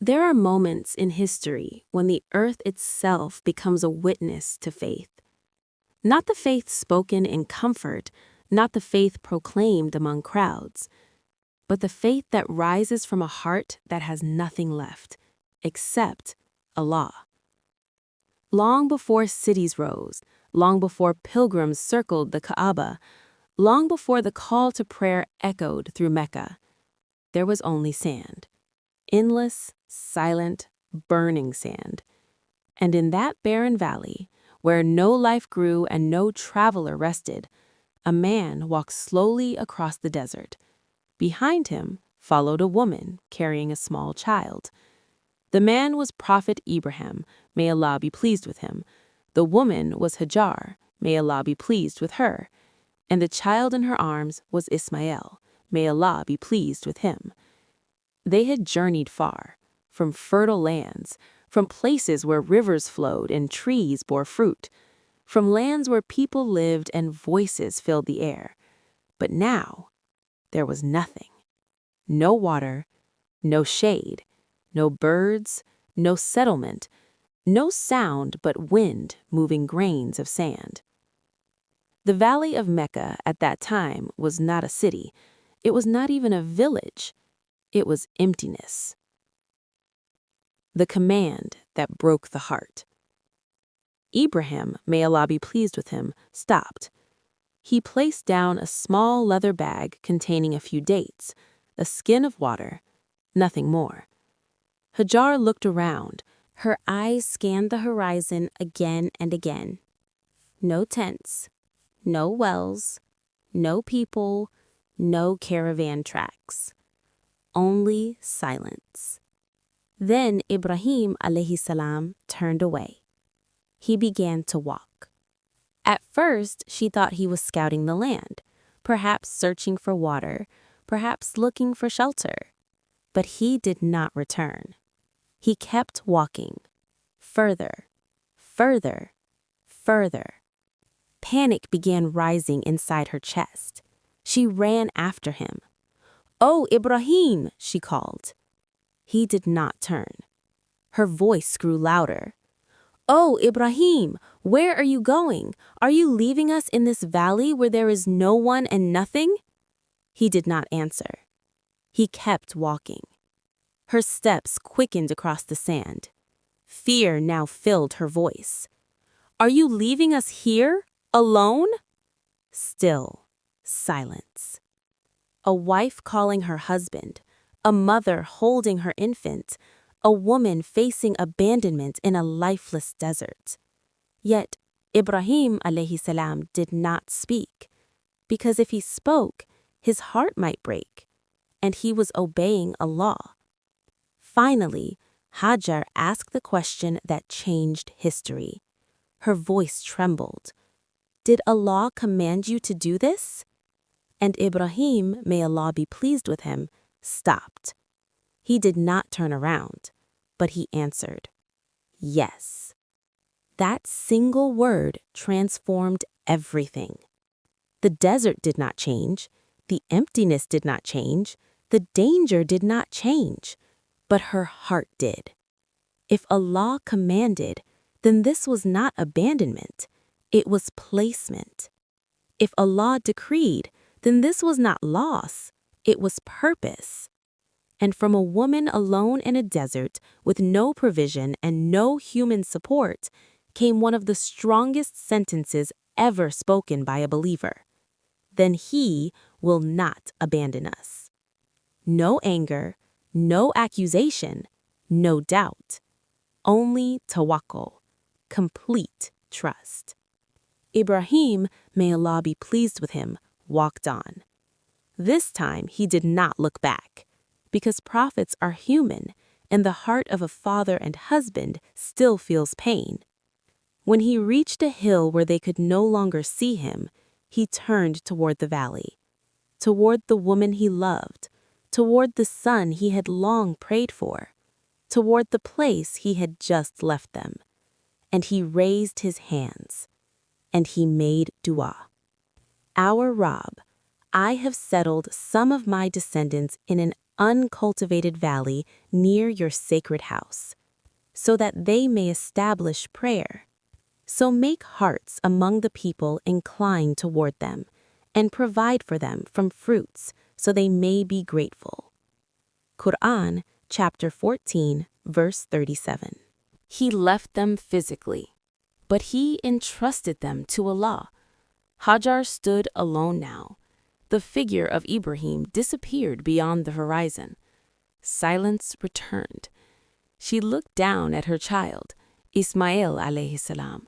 There are moments in history when the earth itself becomes a witness to faith. Not the faith spoken in comfort, not the faith proclaimed among crowds, but the faith that rises from a heart that has nothing left, except Allah. Long before cities rose, long before pilgrims circled the Kaaba, long before the call to prayer echoed through Mecca, there was only sand. Endless, silent, burning sand. And in that barren valley, where no life grew and no traveler rested, a man walked slowly across the desert. Behind him followed a woman carrying a small child. The man was Prophet Ibrahim, may Allah be pleased with him. The woman was Hajar, may Allah be pleased with her. And the child in her arms was Ismail, may Allah be pleased with him. They had journeyed far, from fertile lands, from places where rivers flowed and trees bore fruit, from lands where people lived and voices filled the air. But now, there was nothing. No water, no shade, no birds, no settlement, no sound but wind moving grains of sand. The valley of Mecca at that time was not a city. It was not even a village. It was emptiness. The command that broke the heart. Ibrahim, may Allah be pleased with him, stopped. He placed down a small leather bag containing a few dates, a skin of water, nothing more. Hajar looked around. Her eyes scanned the horizon again and again. No tents, no wells, no people, no caravan tracks. Only silence. Then Ibrahim alayhi salam turned away. He began to walk. At first, she thought he was scouting the land, perhaps searching for water, perhaps looking for shelter. But he did not return. He kept walking. Further, further, further. Panic began rising inside her chest. She ran after him. "Oh, Ibrahim," she called. He did not turn. Her voice grew louder. "Oh, Ibrahim, where are you going? Are you leaving us in this valley where there is no one and nothing?" He did not answer. He kept walking. Her steps quickened across the sand. Fear now filled her voice. "Are you leaving us here, alone?" Still, silence. A wife calling her husband, a mother holding her infant, a woman facing abandonment in a lifeless desert. Yet Ibrahim alayhi salam did not speak, because if he spoke, his heart might break, and he was obeying Allah. Finally, Hajar asked the question that changed history. Her voice trembled. "Did Allah command you to do this?" And Ibrahim, may Allah be pleased with him, stopped. He did not turn around, but he answered, "Yes." That single word transformed everything. The desert did not change, the emptiness did not change, the danger did not change, but her heart did. If Allah commanded, then this was not abandonment, it was placement. If Allah decreed, then this was not loss, it was purpose. And from a woman alone in a desert with no provision and no human support came one of the strongest sentences ever spoken by a believer. Then He will not abandon us. No anger, no accusation, no doubt. Only tawakkul, complete trust. Ibrahim, may Allah be pleased with him, walked on. This time he did not look back, because prophets are human, and the heart of a father and husband still feels pain. When he reached a hill where they could no longer see him, he turned toward the valley, toward the woman he loved, toward the son he had long prayed for, toward the place he had just left them. And he raised his hands, and he made dua. "Our Rabb, I have settled some of my descendants in an uncultivated valley near your sacred house, so that they may establish prayer. So make hearts among the people inclined toward them, and provide for them from fruits, so they may be grateful. Quran, chapter 14, verse 37. He left them physically, but he entrusted them to Allah. Hajar stood alone now. The figure of Ibrahim disappeared beyond the horizon. Silence returned. She looked down at her child, Ismail alayhi salam.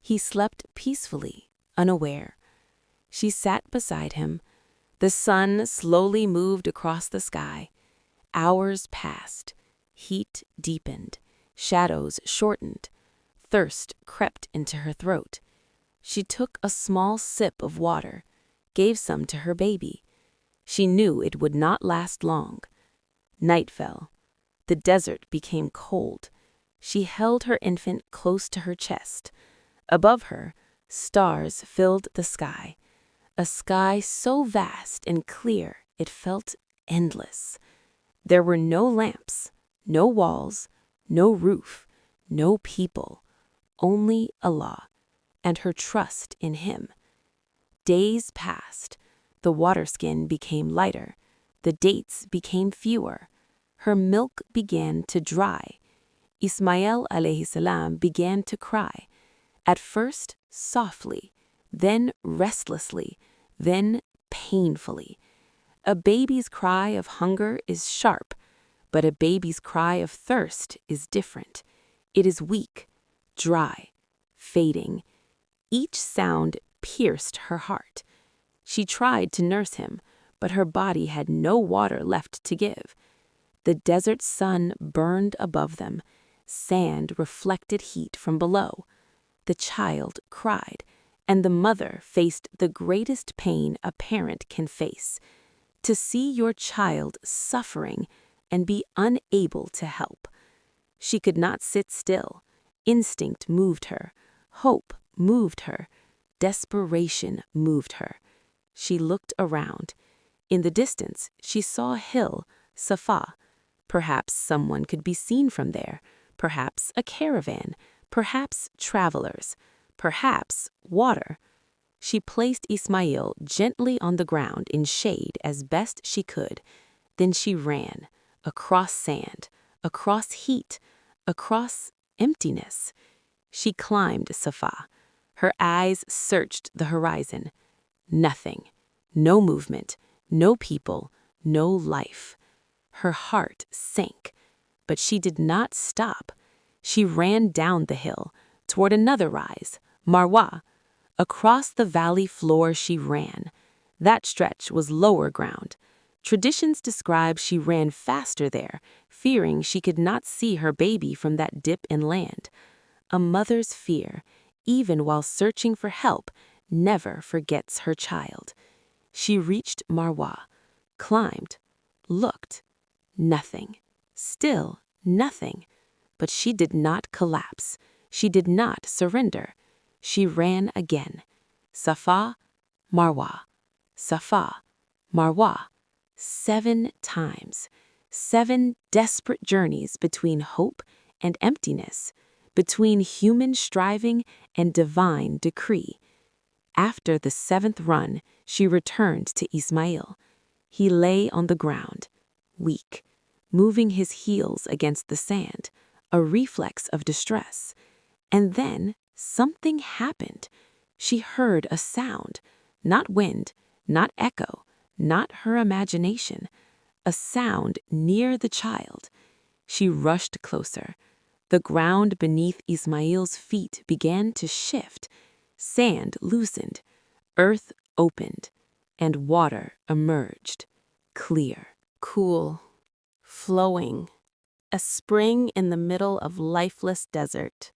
He slept peacefully, unaware. She sat beside him. The sun slowly moved across the sky. Hours passed. Heat deepened. Shadows shortened. Thirst crept into her throat. She took a small sip of water, gave some to her baby. She knew it would not last long. Night fell. The desert became cold. She held her infant close to her chest. Above her, stars filled the sky, a sky so vast and clear it felt endless. There were no lamps, no walls, no roof, no people, only Allah and her trust in Him. Days passed. The waterskin became lighter. The dates became fewer. Her milk began to dry. Ismail alayhi salam began to cry. At first, softly, then restlessly, then painfully. A baby's cry of hunger is sharp, but a baby's cry of thirst is different. It is weak, dry, fading. Each sound pierced her heart. She tried to nurse him, but her body had no water left to give. The desert sun burned above them. Sand reflected heat from below. The child cried, and the mother faced the greatest pain a parent can face: to see your child suffering and be unable to help. She could not sit still. Instinct moved her. Hope moved her. Desperation moved her. She looked around. In the distance, she saw a hill, Safa. Perhaps someone could be seen from there. Perhaps a caravan. Perhaps travelers. Perhaps water. She placed Ismail gently on the ground in shade as best she could. Then she ran, across sand, across heat, across emptiness. She climbed Safa. Her eyes searched the horizon. Nothing. No movement. No people. No life. Her heart sank, but she did not stop. She ran down the hill, toward another rise, Marwa. Across the valley floor she ran. That stretch was lower ground. Traditions describe she ran faster there, fearing she could not see her baby from that dip in land. A mother's fear, even while searching for help, never forgets her child. She reached Marwa, climbed, looked. Nothing. Still nothing. But she did not collapse. She did not surrender. She ran again. Safa, Marwa. Safa, Marwa. 7 times. 7 desperate journeys between hope and emptiness, between human striving and divine decree. After the 7th run, she returned to Ismail. He lay on the ground, weak, moving his heels against the sand, a reflex of distress. And then something happened. She heard a sound, not wind, not echo, not her imagination, a sound near the child. She rushed closer. The ground beneath Ismail's feet began to shift. Sand loosened, earth opened, and water emerged, clear, cool, flowing, a spring in the middle of lifeless desert.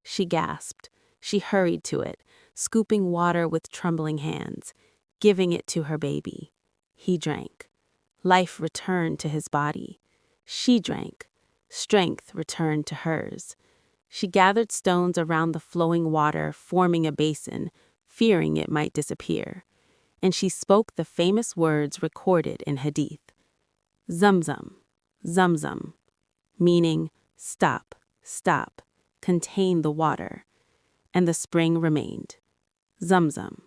She gasped. She hurried to it, scooping water with trembling hands, giving it to her baby. He drank. Life returned to his body. She drank. Strength returned to hers. She gathered stones around the flowing water, forming a basin, fearing it might disappear. And she spoke the famous words recorded in Hadith. Zamzam, Zamzam, meaning stop, stop, contain the water. And the spring remained. Zamzam,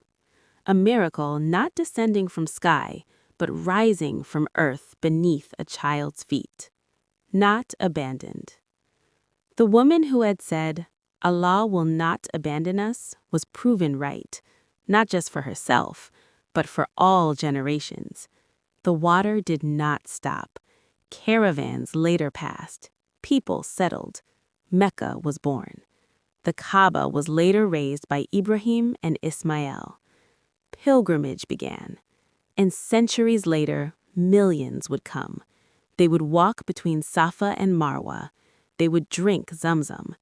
a miracle not descending from sky, but rising from earth beneath a child's feet. Not abandoned. The woman who had said, Allah will not abandon us, was proven right, not just for herself, but for all generations. The water did not stop. Caravans later passed. People settled. Mecca was born. The Kaaba was later raised by Ibrahim and Ismail. Pilgrimage began. And centuries later, millions would come. They would walk between Safa and Marwa. They would drink Zamzam.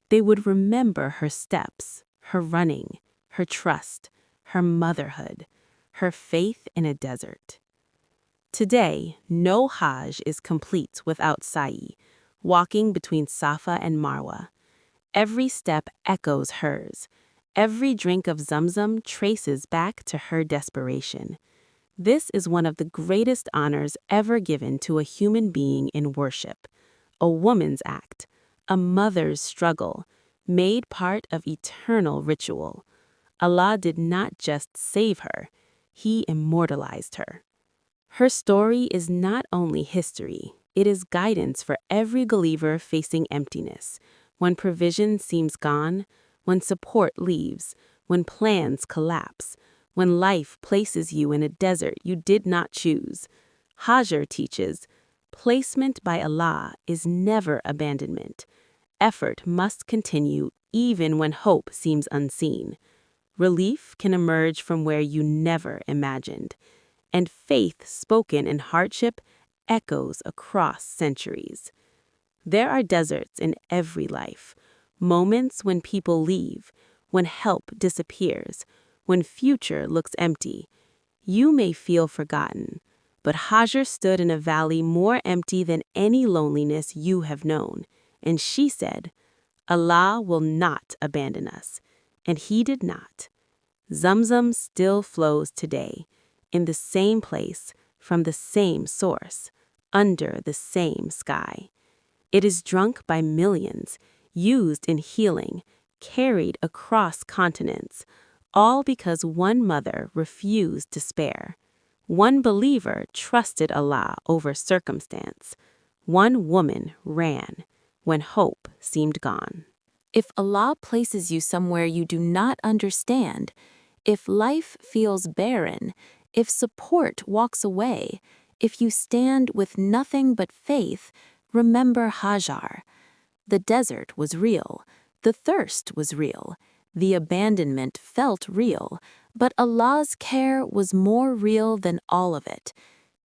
They would remember her steps, her running, her trust, her motherhood, her faith in a desert. Today, no Hajj is complete without Sa'i, walking between Safa and Marwa. Every step echoes hers. Every drink of Zamzam traces back to her desperation. This is one of the greatest honors ever given to a human being in worship. A woman's act, a mother's struggle, made part of eternal ritual. Allah did not just save her, He immortalized her. Her story is not only history, it is guidance for every believer facing emptiness, when provision seems gone, when support leaves, when plans collapse, when life places you in a desert you did not choose. Hajar teaches, placement by Allah is never abandonment. Effort must continue even when hope seems unseen. Relief can emerge from where you never imagined. And faith spoken in hardship echoes across centuries. There are deserts in every life, moments when people leave, when help disappears, when future looks empty. You may feel forgotten, but Hajar stood in a valley more empty than any loneliness you have known, and she said, Allah will not abandon us, and He did not. Zamzam still flows today, in the same place, from the same source, under the same sky. It is drunk by millions, used in healing, carried across continents, all because one mother refused despair. One believer trusted Allah over circumstance. One woman ran when hope seemed gone. If Allah places you somewhere you do not understand, if life feels barren, if support walks away, if you stand with nothing but faith, remember Hajar. The desert was real. The thirst was real. The abandonment felt real. But Allah's care was more real than all of it.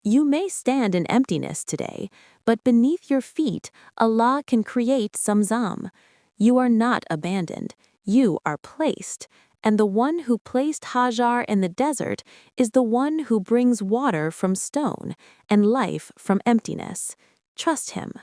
You may stand in emptiness today, but beneath your feet, Allah can create Zamzam. You are not abandoned. You are placed. And the one who placed Hajar in the desert is the one who brings water from stone and life from emptiness. Trust Him.